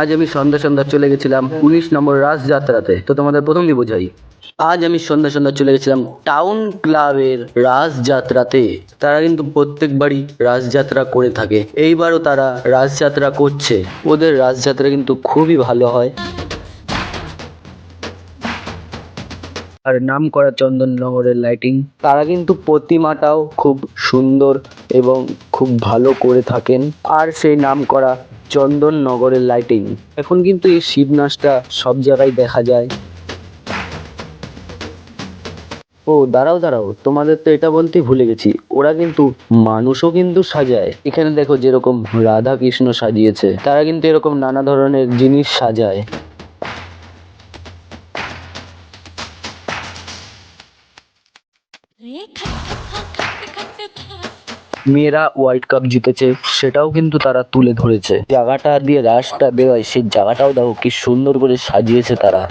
আজ আমি সন্ধ্যা সন্ধ্যা চলে গেছিলাম 19 নম্বর রাসযাত্রাতে। তো তোমাদের প্রথমেই বোঝাই, আজ আমি সন্ধ্যা সন্ধ্যা চলে গেছিলাম টাউন ক্লাবের রাসযাত্রাতে। তারা কিন্তু প্রত্যেকবারই রাসযাত্রা করে থাকে, এইবারও তারা রাসযাত্রা করছে। ওদের রাসযাত্রা কিন্তু খুবই ভালো হয়। আর নাম করা চন্দননগরের লাইটিং, তারা কিন্তু প্রতিমাটাও খুব সুন্দর এবং খুব ভালো করে থাকেন। আর সেই নাম করা চন্দননগরের লাইটিং, এখন কিন্তু এই শিব নাচটা সব জায়গায় দেখা যায়। ও দাঁড়াও দাঁড়াও, তোমাদের তো এটা বলতেই ভুলে গেছি, ওরা কিন্তু মানুষও কিন্তু সাজায়। এখানে দেখো যেরকম রাধা কৃষ্ণ সাজিয়েছে, তারা কিন্তু এরকম নানা ধরনের জিনিস সাজায়। মেয়েরা ওয়ার্ল্ড কাপ জিতেছে, সেটাও কিন্তু তারা তুলে ধরেছে। জায়গাটা দিয়ে রাসটা বেরোয়, সেই জায়গাটাও দেখো কি সুন্দর করে সাজিয়েছে তারা।